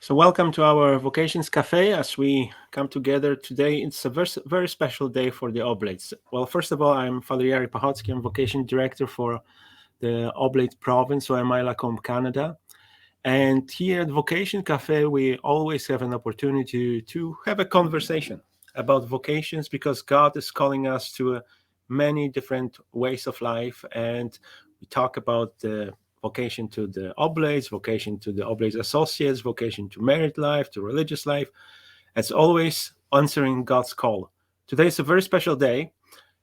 So welcome to our Vocations Café as we come together today. It's a very special day for the Oblates. Well, first of all, I'm Father Jarek Pachocki. I'm Vocation Director for the Oblate province, so I'm Conv, Canada. And here at Vocation Café, we always have an opportunity to have a conversation about vocations because God is calling us to many different ways of life. And we talk about the vocation to the Oblates, vocation to the Oblates associates, vocation to married life, to religious life. It's always answering God's call. Today is a very special day,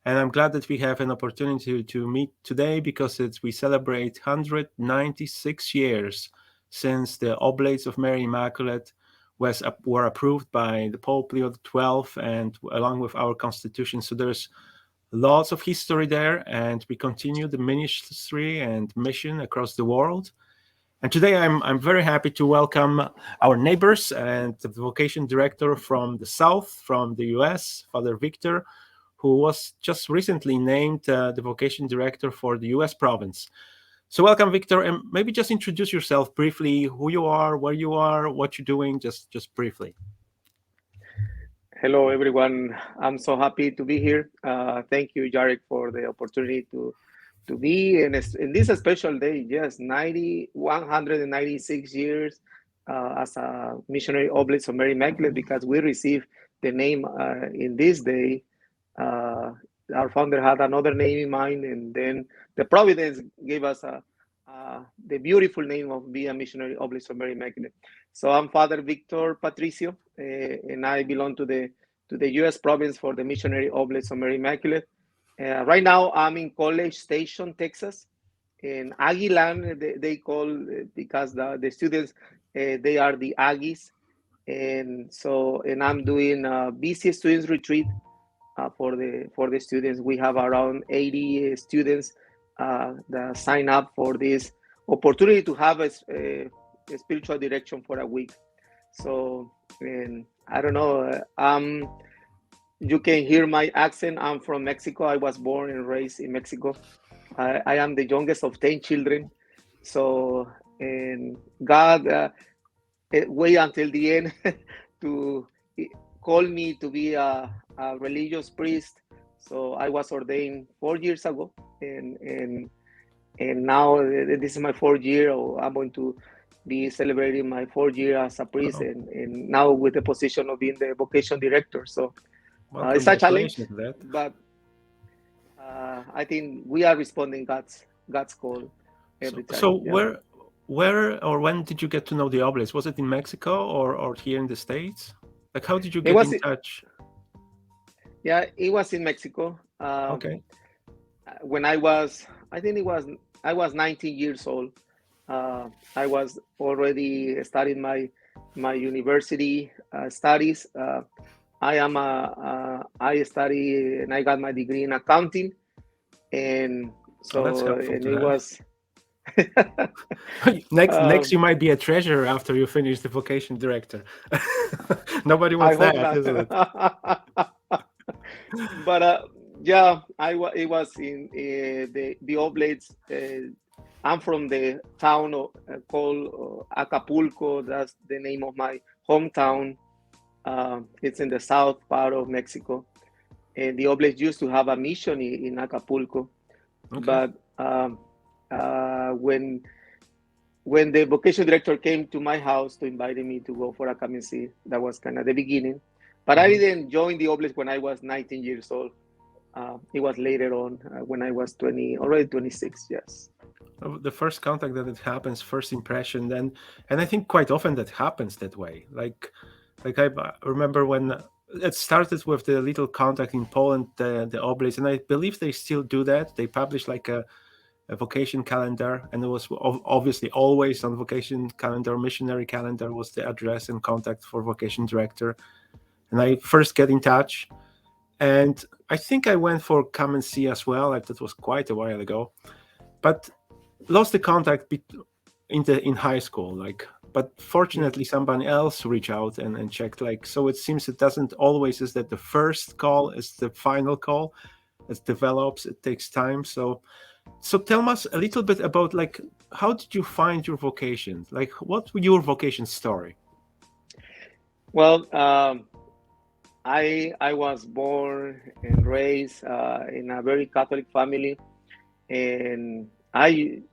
and I'm glad that we have an opportunity to meet today because we celebrate 196 years since the Oblates of Mary Immaculate were approved by the Pope Leo XII and along with our constitution. So there's lots of history there, and we continue the ministry and mission across the world. And today I'm very happy to welcome our neighbors and the vocation director from the South, from the US, Father Victor, who was just recently named the vocation director for the US province. So welcome, Victor, and maybe just introduce yourself briefly, who you are, where you are, what you're doing, just briefly. Hello, everyone. I'm so happy to be here. Thank you, Jarek, for the opportunity to be in this special day. Yes, 196 years as a missionary Oblates of Mary Immaculate, because we received the name in this day. Our founder had another name in mind, and then the Providence gave us the beautiful name of being a missionary Oblates of Mary Immaculate. So I'm Father Victor Patricio, and I belong to the U.S. province for the missionary Oblates of Mary Immaculate. Right now, I'm in College Station, Texas, in Aguilan. They call because the students they are the Aggies, and I'm doing a BC Students Retreat for the students. We have around 80 students that sign up for this opportunity to have a spiritual direction for a week. So, and I don't know, you can hear my accent. I'm from Mexico. I was born and raised in Mexico. I am the youngest of 10 children. So, and God wait until the end to call me to be a religious priest. So I was ordained 4 years ago, and now this is my 4th year. I'm going to be celebrating my 4th year as a priest, and now with the position of being the vocation director. So Well, it's a challenge, congratulations for that. but I think we are responding God's call every time. So where or when did you get to know the Oblates? Was it in Mexico or here in the States? Like, how did you get in touch? Yeah, it was in Mexico. Okay. When I was 19 years old. I was already studying my university studies. I study and I got my degree in accounting, and so that's helpful and to it have. was next you might be a treasurer after you finish the vocation director. Nobody I wants hope that, not. isn't it? But yeah, it was in the Oblates. I'm from the town called Acapulco. That's the name of my hometown. It's in the south part of Mexico. And the Oblates used to have a mission in Acapulco. Okay. But when the vocation director came to my house to invite me to go for a come and see, that was kind of the beginning. But I didn't join the Oblates when I was 19 years old. It was later on when I was already 26, yes. The first contact that it happens, first impression, and I think quite often that happens that way. Like I remember when it started with the little contact in Poland, the Oblates, and I believe they still do that. They publish like a vocation calendar, and it was obviously always on vocation calendar, missionary calendar was the address and contact for vocation director. And I first get in touch, and I think I went for come and see as well. Like, that was quite a while ago, but lost the contact in high school. Like, but fortunately somebody else reached out and checked. Like, so it seems it doesn't always is that the first call is the final call. It develops, it takes time. So tell us a little bit about, like, how did you find your vocation? Like, what's your vocation story? Well, I was born and raised in a very Catholic family, and I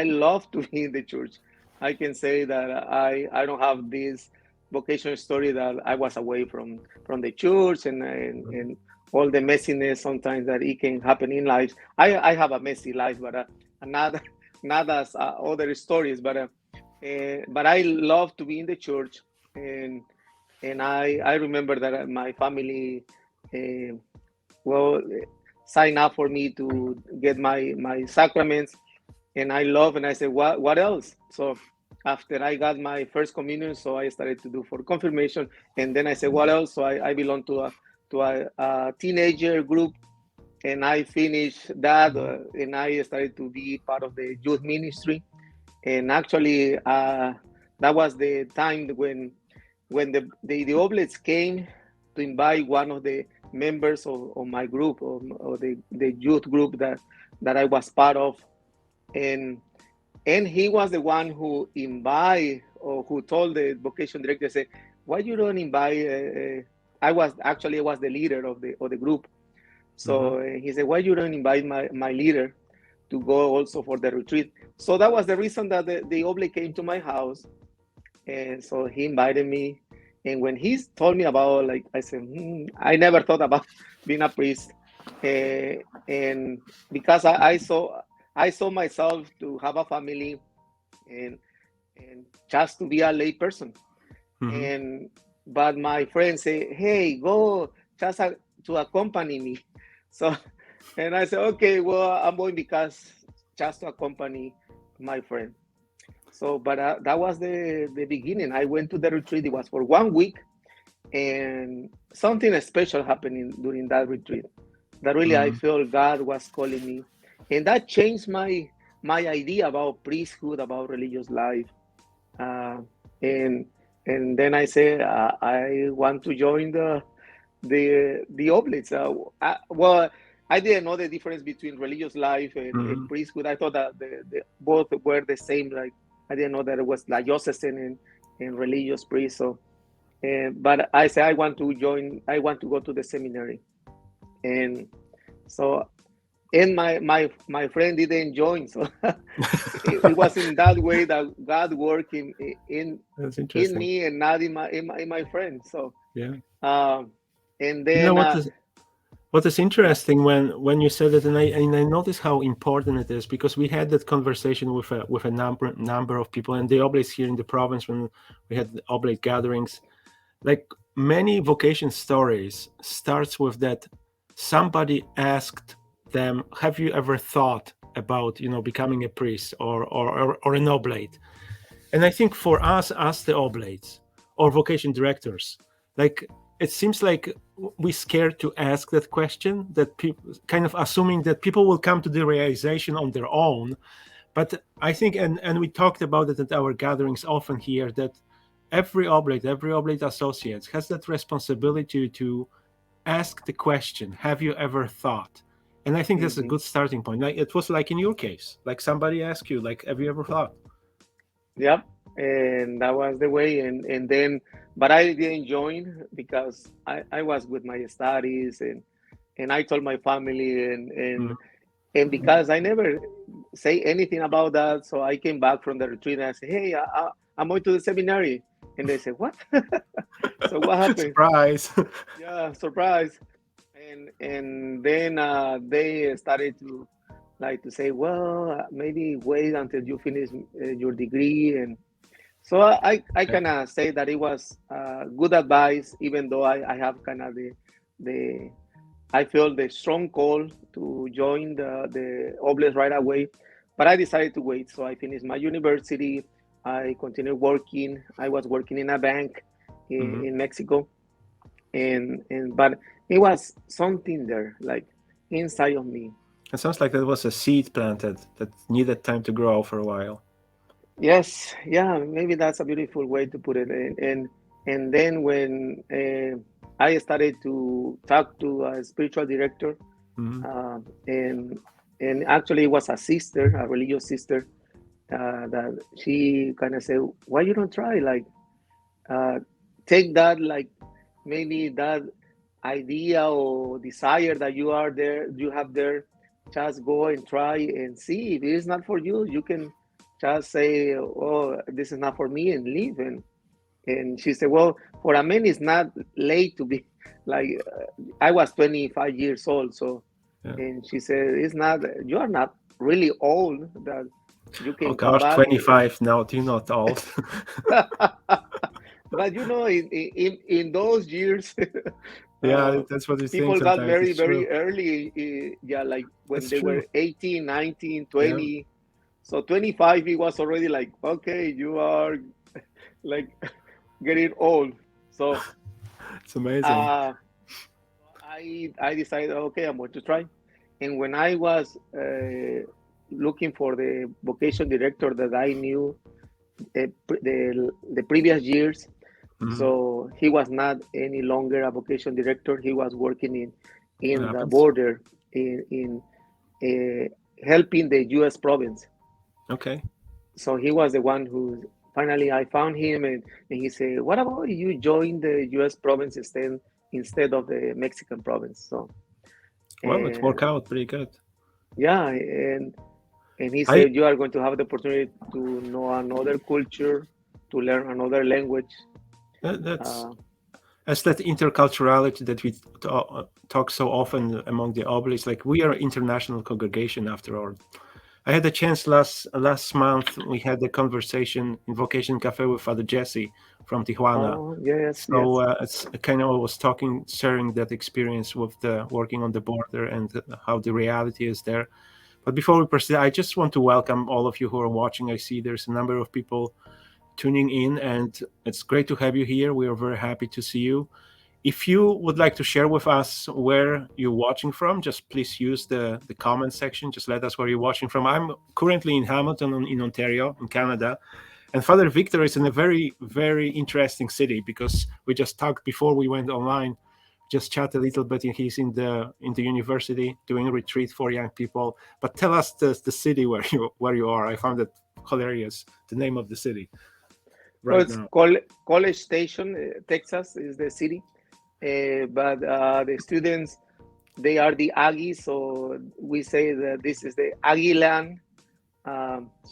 love to be in the church. I can say that I don't have this vocational story that I was away from the church and all the messiness sometimes that it can happen in life. I have a messy life, but not not as other stories. But I love to be in the church, and I remember that my family uh, well signed up for me to get my sacraments, and I love, and I said, what else? So after I got my first communion, so I started to do for confirmation, and then I said, what else? So I belong to a teenager group, and I finished that, and I started to be part of the youth ministry, and actually that was the time when the Oblates came to invite one of the members of my group, or the youth group that I was part of, and he was the one who invite, or who told the vocation director, say, why you don't invite I was the leader of the group. So he said, why you don't invite my leader to go also for the retreat? So that was the reason that the Oblate came to my house, and so he invited me. And when he told me about, like, I said, I never thought about being a priest. And because I saw myself to have a family, and just to be a lay person. And but my friend say, hey, go just to accompany me. So, and I said, okay, well, I'm going because just to accompany my friend. So, but that was the beginning. I went to the retreat. It was for 1 week, and something special happened during that retreat. That really I felt God was calling me, and that changed my idea about priesthood, about religious life, uh, and then I said I want to join the Oblates. Well, I didn't know the difference between religious life and priesthood. I thought that the both were the same. Like, I didn't know that it was like diocesan and religious priest. So, but I said I want to join. I want to go to the seminary, and so, and my friend didn't join. So it was in that way that God worked That's in interesting. me, and not in my friend. So, Yeah. and You know then what is yeah. interesting when you said it, and I noticed how important it is, because we had that conversation with a number of people, and the oblates here in the province, when we had the oblate gatherings. Like, many vocation stories starts with that somebody asked them, have you ever thought about becoming a priest or an oblate? And I think for us as the oblates or vocation directors, like, it seems like we scared to ask that question, that people kind of assuming that people will come to the realization on their own. But I think, and we talked about it at our gatherings often here, that every oblate associate has that responsibility to ask the question, have you ever thought? And I think that's a Mm-hmm. good starting point. Like, it was like in your case, like somebody asked you, like, have you ever thought? Yep, and that was the way. And then, but I didn't join because I was with my studies, and I told my family, and because I never say anything about that, so I came back from the retreat and I said, hey, I'm going to the seminary, and they said, what? So what happened? Surprise. Yeah, surprise. And then they started to, like, to say, well, maybe wait until you finish your degree. And so I Yeah. kind of say that it was good advice, even though I have kind of the I feel the strong call to join the Oblates right away, but I decided to wait. So I finished my university. I continued working. I was working in a bank Mhm. in Mexico, and but it was something there, like, inside of me. It sounds like that was a seed planted that needed time to grow for a while. Yes, yeah, maybe that's a beautiful way to put it. And then when I started to talk to a spiritual director, Mhm. uh, and actually it was a sister, a religious sister, that she kind of said, "Why you don't try, like, uh, take that, like maybe that idea or desire that you have there, just go and try and see. If it is not for you, you can just say, oh, this is not for me, and leave. And she said, well, for a man it's not late to be like, I was 25 years old, so Yeah. and she said, it's not, you are not really old, that you Oh can come gosh, back. 25 now. You're not old. But you know, in those years, Yeah, that's what you think people got sometimes. married It's true. very early. Yeah, like when That's they true. were 18, 19, Yeah, 20. So 25, he was already like, okay, you are like getting old. So it's amazing. uh, I decided, okay, I'm going to try. And when I was looking for the vocation director that I knew the previous years, Mhm. so he was not any longer a vocation director. He was working What in the happens? border in helping the U.S. province. Okay. So he was the one who finally I found him, and he said, "What about you join the U.S. province instead of the Mexican province?" So Well, it and worked out pretty good. yeah, and he I said, "You are going to have the opportunity to know another culture, to learn another language." that's Uh, as that interculturality that we talk so often among the Oblates. Like we are an international congregation after all. I had a chance last month. We had a conversation in Vocation Café with Father Jesse from Tijuana. oh yes, So yes. it's kind of was talking, sharing that experience with the working on the border and how the reality is there. But before we proceed, I just want to welcome all of you who are watching. I see there's a number of people tuning in, and it's great to have you here. We are very happy to see you. If you would like to share with us where you're watching from, just please use the comment section. Just let us where you're watching from. I'm currently in Hamilton, in Ontario, in Canada. And Father Victor is in a very, very interesting city because we just talked before we went online, just chat a little bit. And he's in the university doing a retreat for young people. But tell us the city where you are. I found it hilarious. The name of the city So right it's now. College Station, Texas is the city, but the students, they are the Aggies, so we say that this is the Aggie land.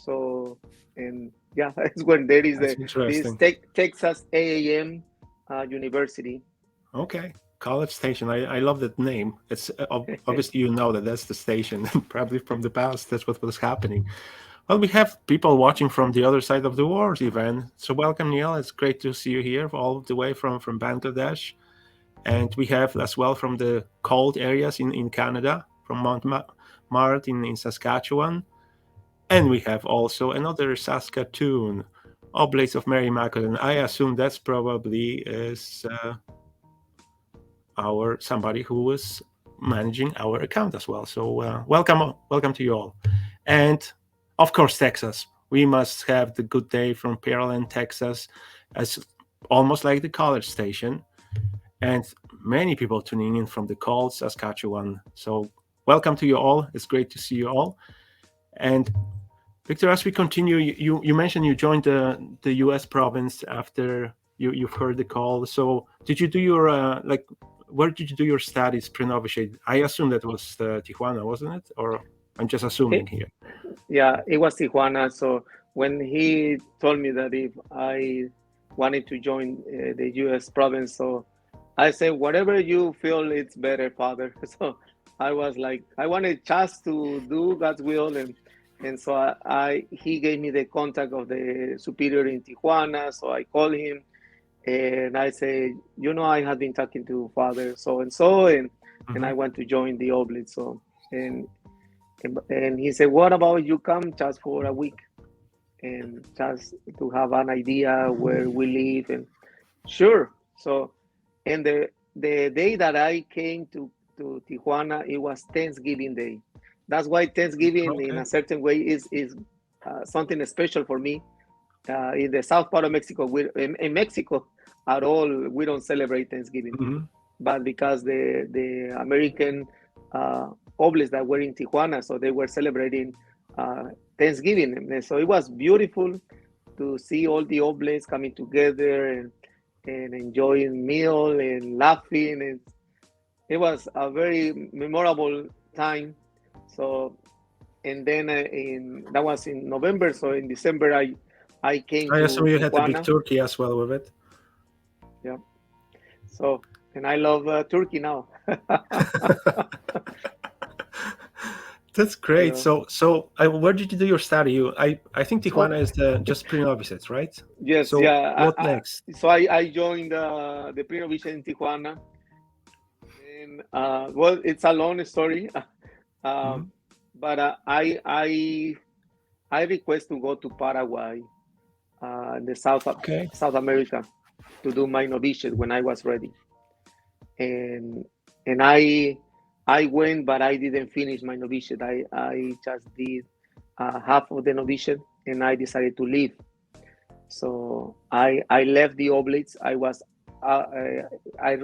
So and yeah, it's when there is That's this interesting. Texas A&M University. Okay. College Station. I love that name. It's Okay. obviously you know that that's the station. Probably from the past, that's what was happening. Well, we have people watching from the other side of the world, even. So welcome, Neil. It's great to see you here, all the way from Bangladesh. And we have as well from the cold areas in Canada, from Mount Mart in Saskatchewan. And we have also another Saskatoon, Oblates of Mary Magdalene. I assume that's probably is our somebody who was managing our account as well. So welcome to you all. And of course, Texas. We must have the good day from Pearland, Texas, as almost like the college station. And many people tuning in from the cold Saskatchewan. So welcome to you all. It's great to see you all. And Victor, as we continue, you mentioned you joined the U.S. province after you've heard the call. So did you do your where did you do your studies pre-novitiate? I assume that was Tijuana, wasn't it? Or I'm just assuming It, here. yeah, it was Tijuana. So when he told me that if I wanted to join the U.S. province, so I said, whatever you feel it's better, Father. So I was like, I wanted just to do God's will, and so he gave me the contact of the superior in Tijuana. So I called him and I say, I had been talking to Father so and so, and Mm-hmm. I want to join the Oblate. So and he said, what about you come just for a week and just to have an idea where we live? And sure. So and the day that I came to Tijuana, it was Thanksgiving Day. That's why Thanksgiving, in Okay. a certain way, is something special for me. In the south part of Mexico, in Mexico at all, we don't celebrate Thanksgiving. Mm-hmm. But because the American oblates that were in Tijuana, so they were celebrating Thanksgiving. And so it was beautiful to see all the oblates coming together, and enjoying meal and laughing, and it was a very memorable time. So, and then that was in November. So in December, I came I assume to you had the big Tijuana. turkey as well with it. Yeah. So, and I love Turkey now. That's great. Yeah. Where did you do your study? I think So Tijuana is just pre-novices, right? yes, So yeah. what next? I joined the pre-novice in Tijuana, and well, it's a long story. Uh, Mhm. but I request to go to Paraguay, the Okay. South America, to do my novitiate when I was ready, and and I went, but I didn't finish my novitiate. I just did half of the novitiate, and I decided to leave. So I left the Oblates. I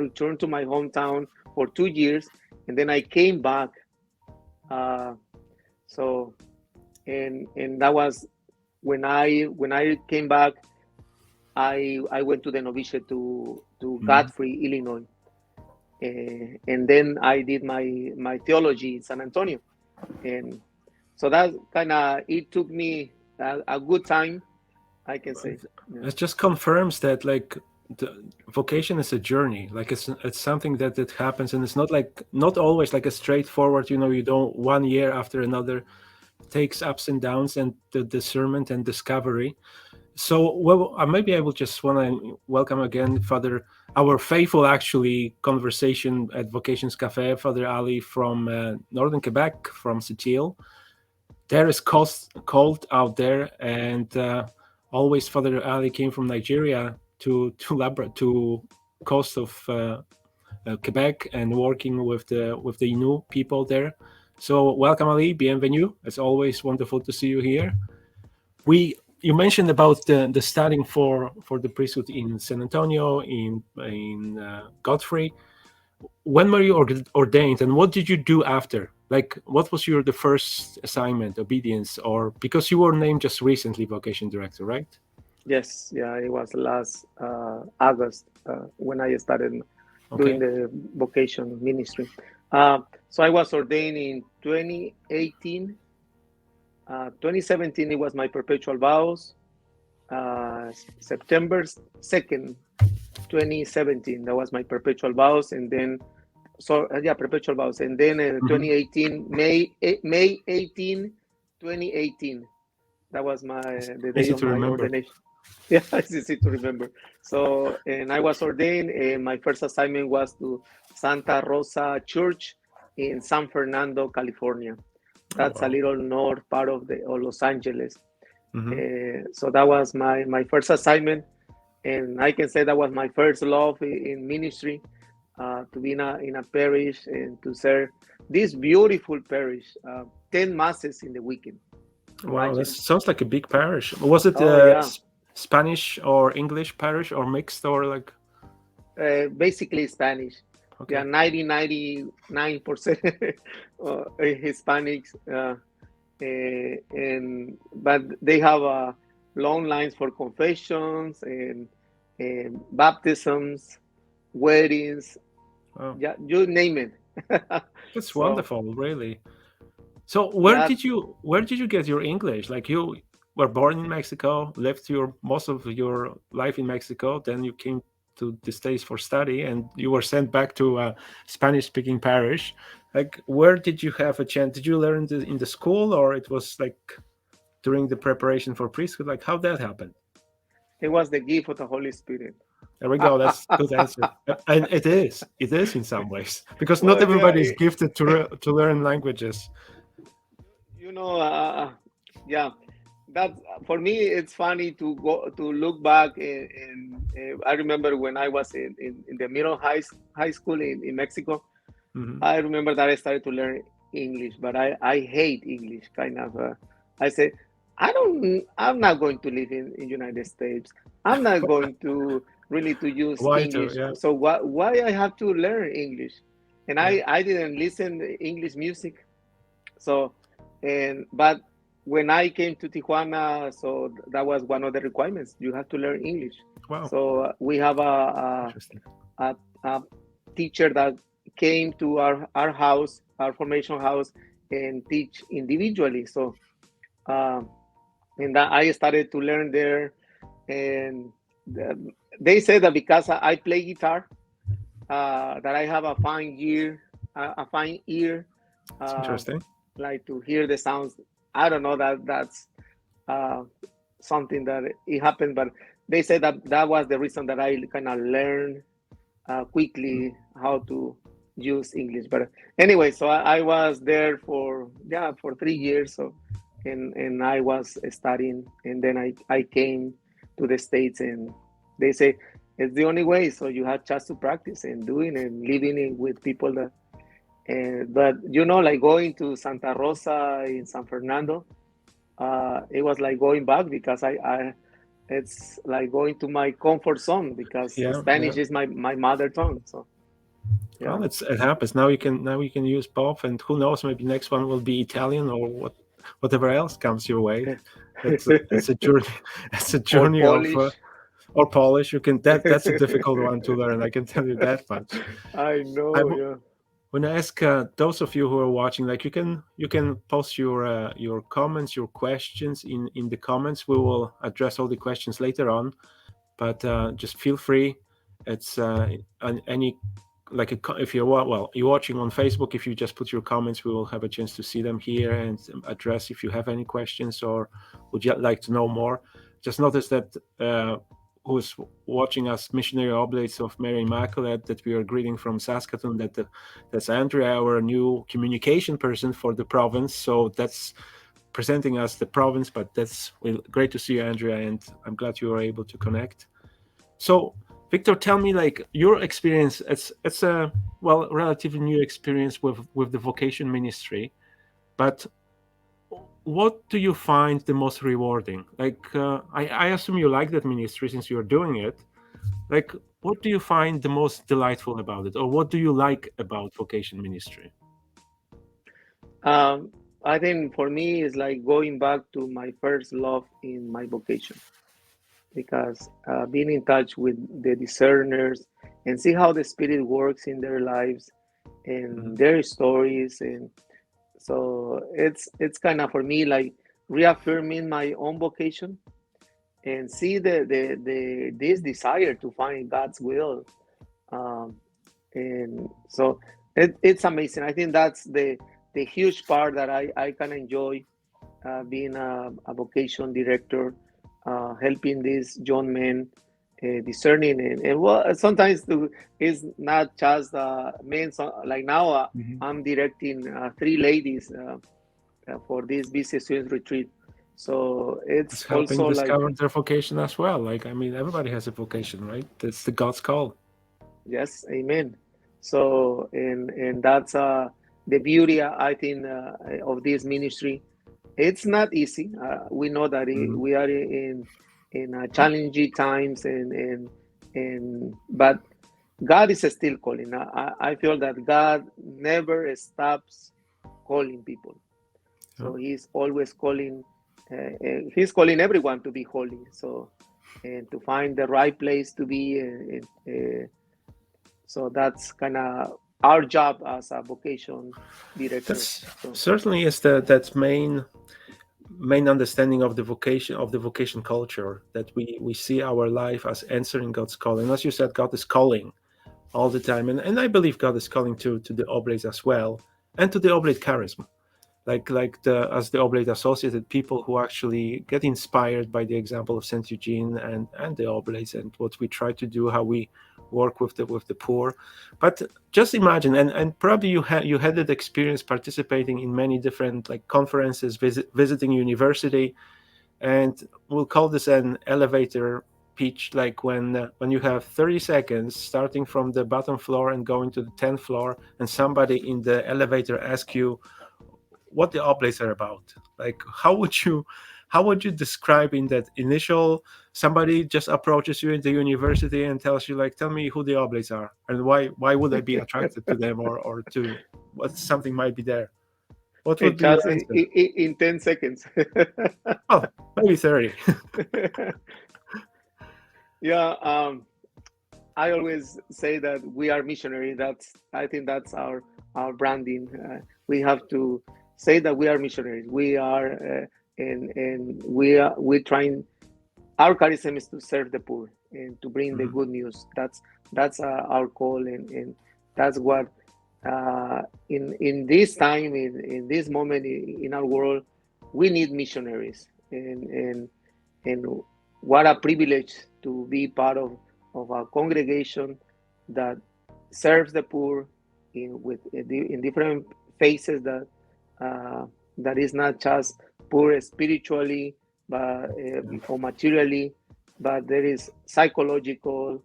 returned to my hometown for 2 years, and then I came back. Uh, so and that was when I came back. I went to the novitiate to Mhm. Godfrey, Illinois, and then I did my theology in San Antonio, and so that kind of it took me a good time, I can say. Yeah. It just confirms that like the vocation is a journey. Like it's something that happens, and it's not always like a straightforward. You don't 1 year after another takes ups and downs and the discernment and discovery. So, well, maybe I will just want to welcome again, Father, our faithful actually conversation at Vocations Café, Father Ali from Northern Quebec, from Seattle. There is cold out there, and always Father Ali came from Nigeria to coast of Quebec and working with the Innu people there. So, welcome Ali, bienvenue. It's always wonderful to see you here. You mentioned about the studying for the priesthood in San Antonio, in Godfrey. When were you ordained, and what did you do after? Like, what was the first assignment, obedience, or because you were named just recently vocation director, right? Yes, yeah, it was last August when I started doing Okay. the vocation ministry. So I was ordained in 2018. 2017, it was my perpetual vows. September 2nd, 2017, that was my perpetual vows. And then, yeah, perpetual vows. And then Hmm. 2018, May 18, 2018, that was the day Easy of to my remember. ordination. Yeah, it's easy to remember. So, and I was ordained, and my first assignment was to Santa Rosa Church in San Fernando, California. Oh That's a wow. little north part of Los Angeles. Hmm. So that was my first assignment, and I can say that was my first love in ministry, to be in a parish and to serve this beautiful parish, 10 masses in the weekend. Wow, that Imagine. sounds like a big parish. Was it Oh yeah. Spanish or English parish or mixed or like? Basically Spanish. Yeah, Okay. 99% Hispanics, and but they have long lines for confessions and baptisms, weddings. Oh, Yeah, you name it. that's So wonderful, really. So yeah, where did you get your English? Like you were born in Mexico, lived your most of your life in Mexico, then you came to the States for study, and you were sent back to a Spanish-speaking parish. Like, where did you have a chance? Did you learn in the school, or it was like during the preparation for priesthood? Like, how that happened? it was the gift of the Holy Spirit. There we go. That's a good answer, and it is. It is in some ways because not Well, yeah, everybody is gifted to learn languages. you know, yeah, that's for me. It's funny to look back, and I remember when I was in the middle high school in Mexico. Hmm. I remember that I started to learn English, but I hate English kind of. I said, I'm not going to live in United States. I'm not going to really to use Why to? English. Yeah, So why I have to learn English? And yeah. I didn't listen to English music. So, but when I came to Tijuana, so that was one of the requirements. You have to learn English. Wow, So we have interesting. a teacher that came to our house, our formation house, and teach individually. So um, and that I started to learn there, and they say that because I play guitar, that I have a a fine ear, It's uh, interesting. like to hear the sounds. I don't know that that's uh, something that it happened, but they said that that was the reason that I kind of learned quickly how to use English. But anyway, so I was there for 3 years. So and I was studying, and then I came to the States, and they say it's the only way. So you have chance to practice and doing and living with people that. But like going to Santa Rosa in San Fernando, it was like going back because I it's like going to my comfort zone because Yeah, yeah. Spanish is my mother tongue. So yeah. Well, it happens. Now you can use both, and who knows? Maybe next one will be Italian or whatever else comes your way. It's a journey. It's a Or journey of Polish. or Polish. You can that's a difficult one to learn. I can tell you that much. I I know, w- yeah. when I ask those of you who are watching, like you can post your comments, your questions in the comments. We will address all the questions later on, but just feel free. It's any like if you're watching on Facebook, if you just put your comments, we will have a chance to see them here and address if you have any questions or would you like to know more. Just notice that who's watching us, missionary oblates of Mary Immaculate, that we are greeting from Saskatoon. That's Andrea, our new communication person for the province. So that's presenting us the province, but that's great to see you, Andrea, and I'm glad you were able to connect. So, Victor, tell me, like your experience. It's a relatively new experience with the vocation ministry, but what do you find the most rewarding? Like, I assume you like that ministry since you're doing it. Like, what do you find the most delightful about it, or what do you like about vocation ministry? Um, I think for me it's like going back to my first love in my vocation because being in touch with the discerners and see how the spirit works in their lives and Mhm. their stories, and so it's kind of for me like reaffirming my own vocation and see the this desire to find God's will. Um, and so it's amazing. I think that's the huge part that I can enjoy being a vocation director, helping these young men discerning and well sometimes it's not just men. So like now Mhm. I'm directing three ladies for this business student retreat. So it's It's helping also like discover their vocation as well. Like, I mean, everybody has a vocation, right? It's the God's call. yes, amen. So and that's the beauty I think of this ministry. It's not easy. We know that Mhm. we are in challenging times and but God is still calling. I feel that God never stops calling people. Yeah. So He's always calling. He's calling everyone to be holy. So and to find the right place to be. So that's kind of our job as a vocation director. That's So certainly is that main understanding of the vocation culture, that we see our life as answering God's calling. As you said, God is calling all the time, and I believe God is calling to the Oblates as well, and to the Oblate charisma. Like the as the Oblate associated people who actually get inspired by the example of Saint Eugene and the Oblates and what we try to do, how we work with the poor. But just imagine, and probably you had that experience participating in many different like conferences, visiting university, and we'll call this an elevator pitch, like when you have 30 seconds starting from the bottom floor and going to the 10th floor, and somebody in the elevator asks you what the Oblates are about. Like, how would you describe in that initial, somebody just approaches you in the university and tells you, like, tell me who the Oblates are and why would I be attracted to them, or to what something might be there. What would be Just your answer? in 10 seconds. Oh, maybe 30. Yeah, I always say that we are missionary. I think that's our branding. We have to say that we are missionaries. We are, and we trying. Our charism is to serve the poor and to bring the good news. That's our call, and that's what in this time, in this moment in our world, we need missionaries, and what a privilege to be part of a congregation that serves the poor in different phases, that is not just poor spiritually, but or materially, but there is psychological,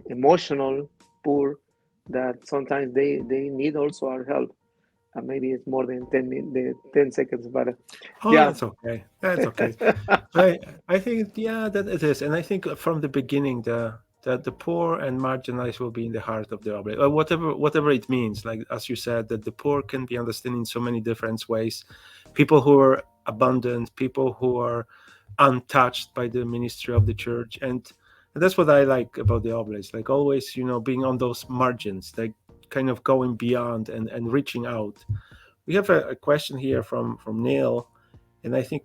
emotional poor, that sometimes they need also our help. Maybe it's more than 10 seconds, but Oh, yeah. that's okay. That's okay. I think that it is, and I think from the beginning the poor and marginalized will be in the heart of the Oblate, or whatever it means. Like as you said, that the poor can be understood in so many different ways. People who are abandoned, people who are untouched by the ministry of the church, and that's what I like about the Oblates. Like always, being on those margins, like kind of going beyond and reaching out. We have a question here from Neil, and I think,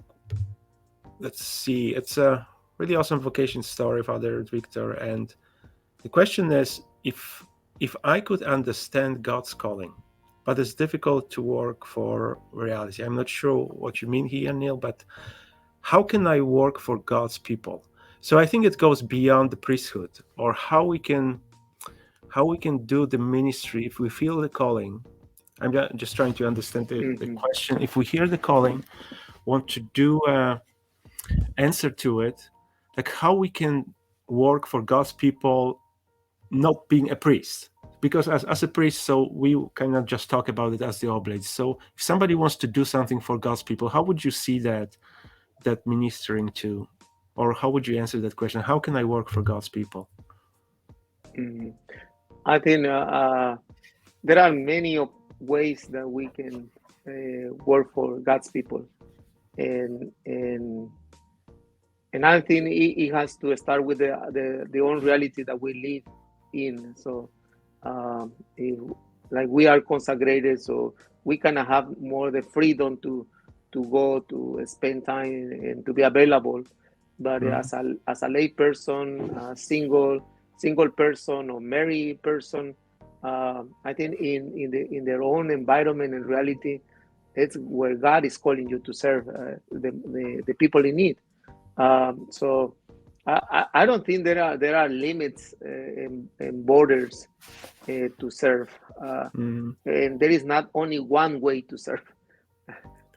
let's see, it's a really awesome vocation story, Father Victor. And the question is, if I could understand God's calling, but it's difficult to work for reality. I'm not sure what you mean here, Neil, but how can I work for God's people? So I think it goes beyond the priesthood, or how we can do the ministry if we feel the calling. I'm just trying to understand the Mhm. question. If we hear the calling, want to do answer to it, like how we can work for God's people, not being a priest. Because as a priest, so we cannot just talk about it as the Oblates. So if somebody wants to do something for God's people, how would you see that ministering to, or how would you answer that question? How can I work for God's people? Mhm. I think there are many ways that we can work for God's people, and and and I think it has to start with the own reality that we live in. So, if, like, we are consecrated, so we kind of have more the freedom to go to spend time and to be available. But Mhm. as a lay person, single person or married person, I think in their own environment and reality, it's where God is calling you to serve the people in need. So I don't think there are limits and borders to serve, Mhm. and there is not only one way to serve.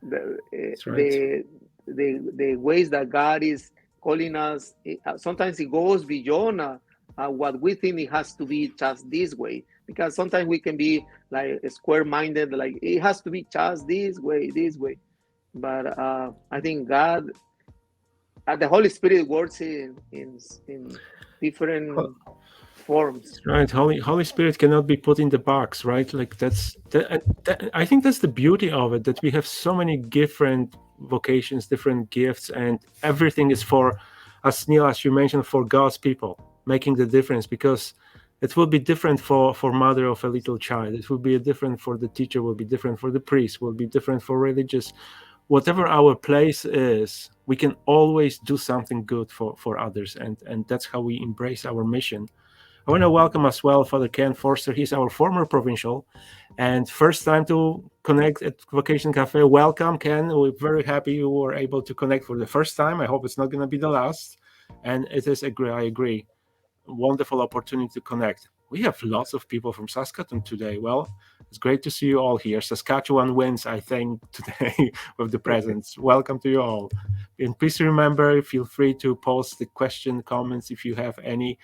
The That's right. the ways that God is calling us, sometimes it goes beyond what we think it has to be just this way. Because sometimes we can be like square-minded, like it has to be just this way, this way. But I think God, the Holy Spirit works in different forms. Right, Holy Spirit cannot be put in the box, right? Like I think that's the beauty of it, that we have so many different vocations, different gifts, and everything is for, as Neil, as you mentioned, for God's people, making the difference. Because it will be different for mother of a little child. It will be different for the teacher. Will be different for the priest. Will be different for religious. Whatever our place is, we can always do something good for others, and that's how we embrace our mission. I want to welcome as well Father Ken Forster. He's our former provincial and first time to connect at Vocation Café. Welcome, Ken. We're very happy you were able to connect for the first time. I hope it's not going to be the last. And it is, I agree, wonderful opportunity to connect. We have lots of people from Saskatoon today. Well, it's great to see you all here. Saskatchewan wins, I think, today with the presence. Welcome to you all. And please remember, feel free to post the question, comments if you have any.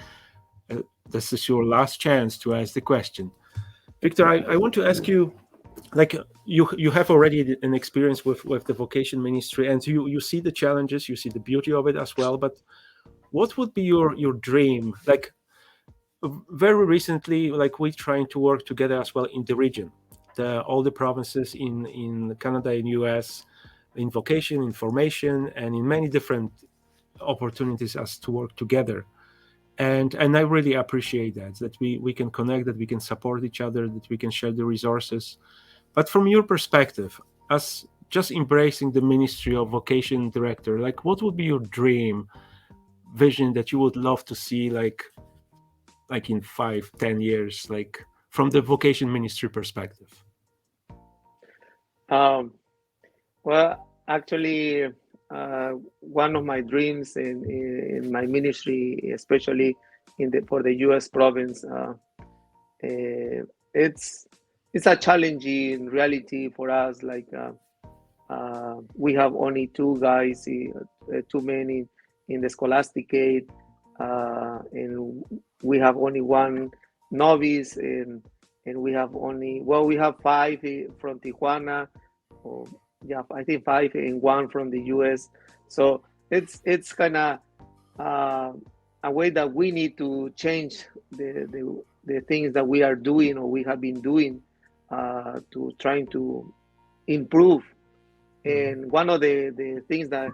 This is your last chance to ask the question. Victor, I want to ask you, like you have already an experience with the vocation ministry, and you see the challenges, you see the beauty of it as well. But what would be your dream? Like very recently, like we're trying to work together as well in the region. all the provinces in Canada and US in vocation, in formation, and in many different opportunities as to work together. And I really appreciate that we can connect, that we can support each other, that we can share the resources. But from your perspective, as just embracing the ministry of vocation director, like what would be your dream vision that you would love to see like in 5-10 years, like from the vocation ministry perspective? Well, actually, one of my dreams in my ministry, especially for the U.S. province, it's a challenging reality for us. Like we have only two guys, too many in the scholasticate, and we have only one novice, and we have we have five from Tijuana. Or, yeah, I think five and one from the U.S. So it's kind of a way that we need to change the things that we are doing or we have been doing to trying to improve. And one of the things that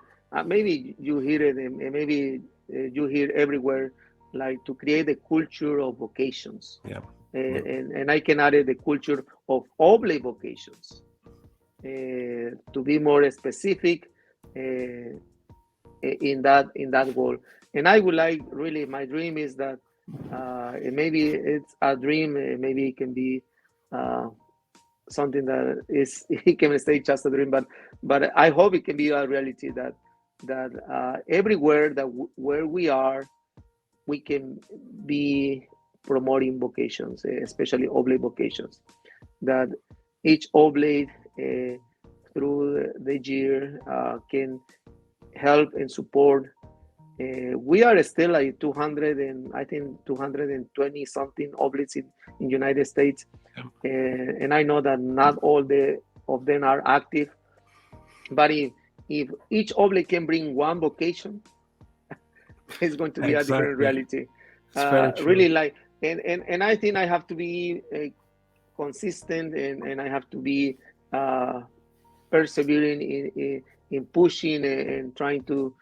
maybe you hear it and maybe you hear everywhere, like to create a culture of vocations. Yeah. And I can add the culture of Oblate vocations. To be more specific in that goal. And I would like, really, my dream is that maybe it's a dream, maybe it can be something that is, it can stay just a dream, but I hope it can be a reality that everywhere where we are, we can be promoting vocations, especially Oblate vocations, that each Oblate through the year can help and support. We are still like 200 and I think 220 something Oblates in United States, and I know that not all of them are active. But if each Oblate can bring one vocation, it's going to be a different reality. Really, like, and I think I have to be consistent, and I have to be persevering in pushing and trying to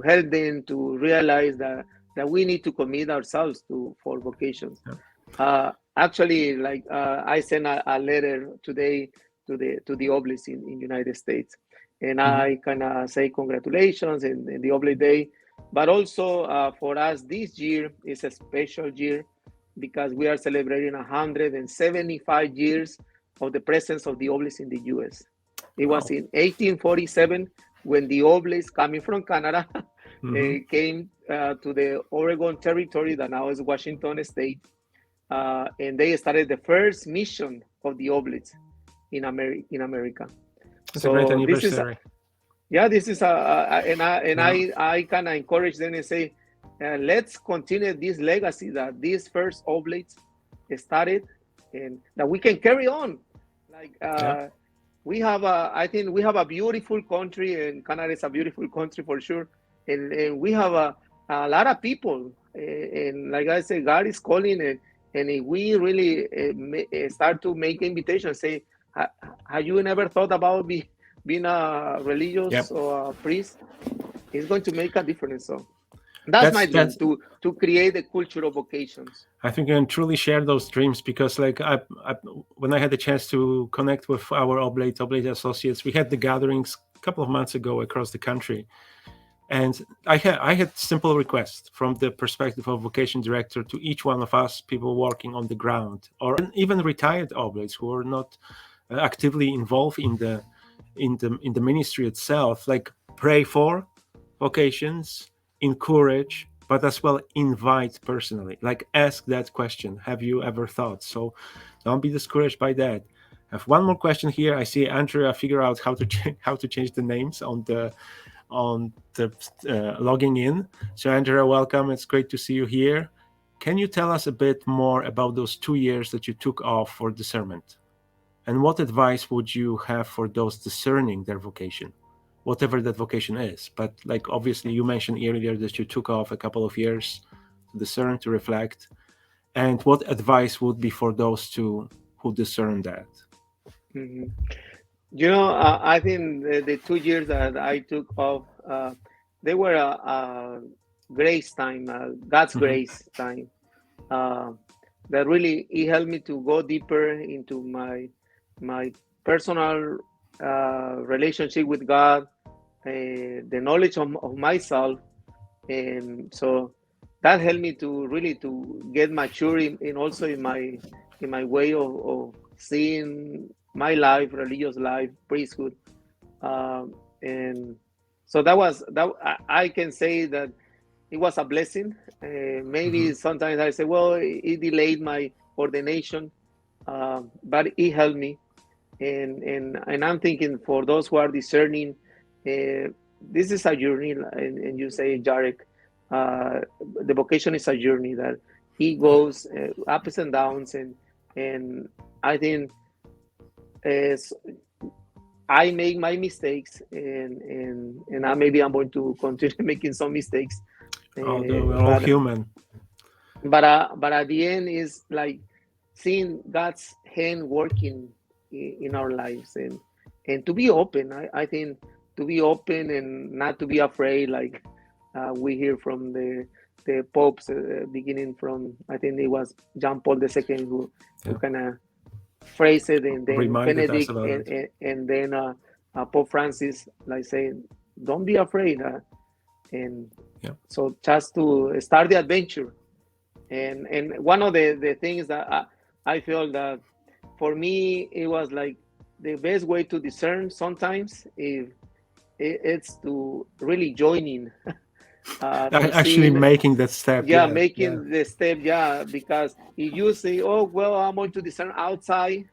help them to realize that we need to commit ourselves for vocations. Actually, like I sent a letter today to the Oblates in United States, and I kind of say congratulations in the Oblate Day, but also for us this year is a special year because we are celebrating 175 years of the presence of the Oblates in the U.S. It was in 1847 when the Oblates coming from Canada came to the Oregon territory that now is Washington State, and they started the first mission of the Oblates in America. That's a great anniversary. This is I kind of encourage them and say, let's continue this legacy that these first Oblates started, and that we can carry on. Like we have I think we have a beautiful country, and Canada is a beautiful country for sure, and we have a lot of people, and like I said, God is calling, and if we really start to make invitations, say, have you never thought about being a religious or a priest? It's going to make a difference. So that's my dream, to create a culture of vocations. I think I can truly share those dreams because, like, when I had the chance to connect with our Oblate associates, we had the gatherings a couple of months ago across the country, and I had simple requests from the perspective of vocation director to each one of us, people working on the ground, or even retired Oblates who are not actively involved in the ministry itself. Like, pray for vocations, encourage, but as well invite personally. Like, ask that question, have you ever thought? So don't be discouraged by that. I have one more question here. I see Andrea figure out how to change the names on the logging in. So Andrea, welcome. It's great to see you here. Can you tell us a bit more about those 2 years that you took off for discernment? And what advice would you have for those discerning their vocation, whatever that vocation is? But like, obviously you mentioned earlier that you took off a couple of years to discern, to reflect. And what advice would be for those who discern that? Mhm. I think the 2 years that I took off, they were a grace time, God's Hmm. grace time. Uh, that really it helped me to go deeper into my personal relationship with God, the knowledge of myself, and so that helped me to really to get mature in also in my way of seeing my life, religious life, priesthood, and so that I can say that it was a blessing. Hmm. Maybe sometimes I say, well, it delayed my ordination, but it helped me. And I'm thinking for those who are discerning, this is a journey, and you say, Jarek, the vocation is a journey that he goes ups and downs, and I think as I make my mistakes, and maybe I'm going to continue making some mistakes, Although we're all but human. but at the end is like seeing God's hand working in our lives, and to be open. I think to be open and not to be afraid, like we hear from the popes, beginning from, I think it was John Paul II who Yeah. kind of phrased it, and then Reminded us Benedict, about it. and then Pope Francis, like saying, don't be afraid, and Yeah. so just to start the adventure. And one of the things that I feel that for me it was like the best way to discern sometimes, if it's to really join in, to Actually see, making that step. yeah, Yeah. Yeah. making the step, yeah, because if you say, oh well, I'm going to discern outside,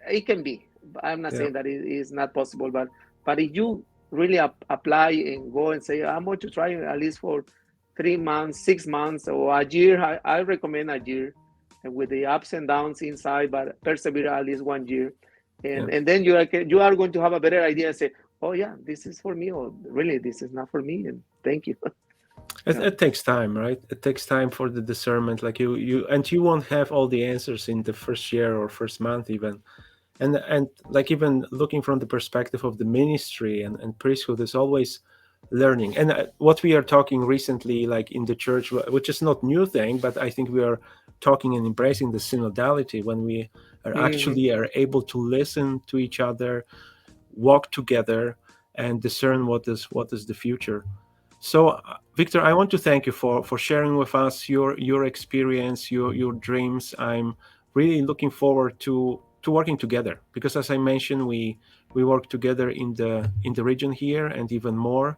it can be. I'm not Yeah. saying that it is not possible, but if you really apply and go and say, I'm going to try at least for 3 months, 6 months, or a year. I recommend a year, and with the ups and downs inside, but persevere at least 1 year, Yeah. and then you are going to have a better idea and say, oh yeah, this is for me, or really this is not for me, and thank you. It, Yeah. it takes time, right? It takes time for the discernment. Like you won't have all the answers in the first year or first month even. And like even looking from the perspective of the ministry and priesthood is always learning. And what we are talking recently, like in the church, which is not new thing, but I think we are talking and embracing the synodality when we are Hmm. actually are able to listen to each other, walk together, and discern what is the future. So, Victor, I want to thank you for sharing with us your experience, your dreams. I'm really looking forward to working together because, as I mentioned, we work together in the region here, and even more,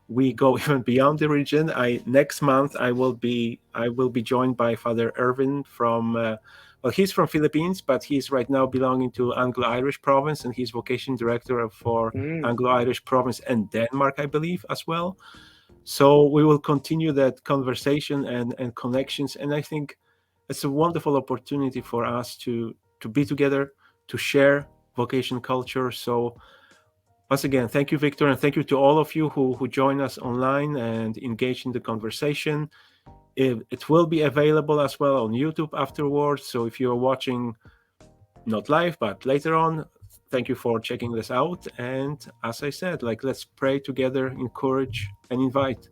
we go even beyond the region. I next month I will be joined by Father Irvin from. Well, he's from Philippines, but he's right now belonging to Anglo-Irish province, and he's vocation director for Mm. Anglo-Irish province and Denmark, I believe, as well. So we will continue that conversation and connections. And I think it's a wonderful opportunity for us to be together, to share vocation culture. So once again, thank you, Victor, and thank you to all of you who join us online and engage in the conversation. It will be available as well on YouTube afterwards. So if you're watching not live, but later on, thank you for checking this out. And as I said, like let's pray together, encourage, and invite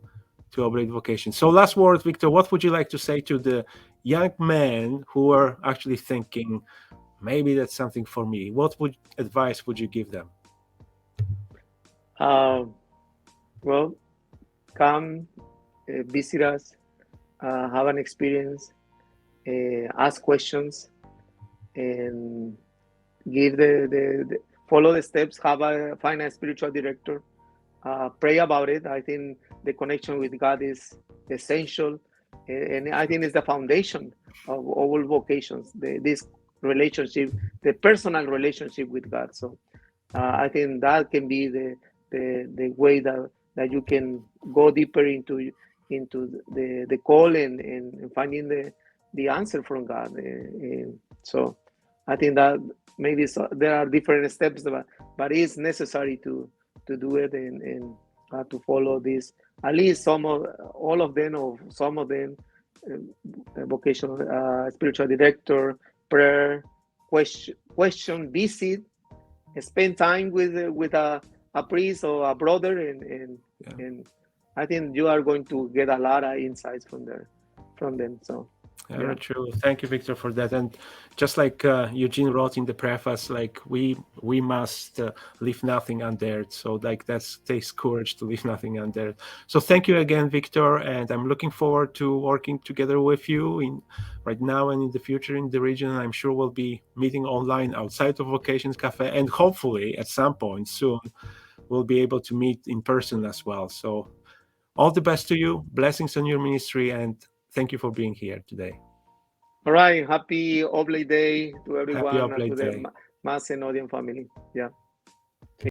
to Oblate Vocation. So last word, Victor, what would you like to say to the young men who are actually thinking, maybe that's something for me? What advice would you give them? uh, well, come, visit us, have an experience, ask questions, and give the follow the steps. Find a spiritual director. Pray about it. I think the connection with God is essential, and I think it's the foundation of all vocations. This relationship, the personal relationship with God. So I think that can be the way that you can go deeper into the call, and finding the answer from God. So I think that maybe there are different steps, but it's necessary to do it, and to follow this, at least some of all of them, or some of them, vocational, spiritual director, prayer, question, question, visit, spend time with a priest or a brother, and I think you are going to get a lot of insights from them. So Very true. Thank you, Victor, for that. And just like Eugene wrote in the preface, like we must leave nothing undared. So like that takes courage to leave nothing undared. So thank you again, Victor, and I'm looking forward to working together with you right now and in the future in the region. I'm sure we'll be meeting online outside of Vocations Café, and hopefully at some point soon we'll be able to meet in person as well. So all the best to you. Blessings on your ministry, and thank you for being here today. All right. Happy Oblate Day to everyone Happy and to Oblate the Day. Mass and Odium family. Yeah.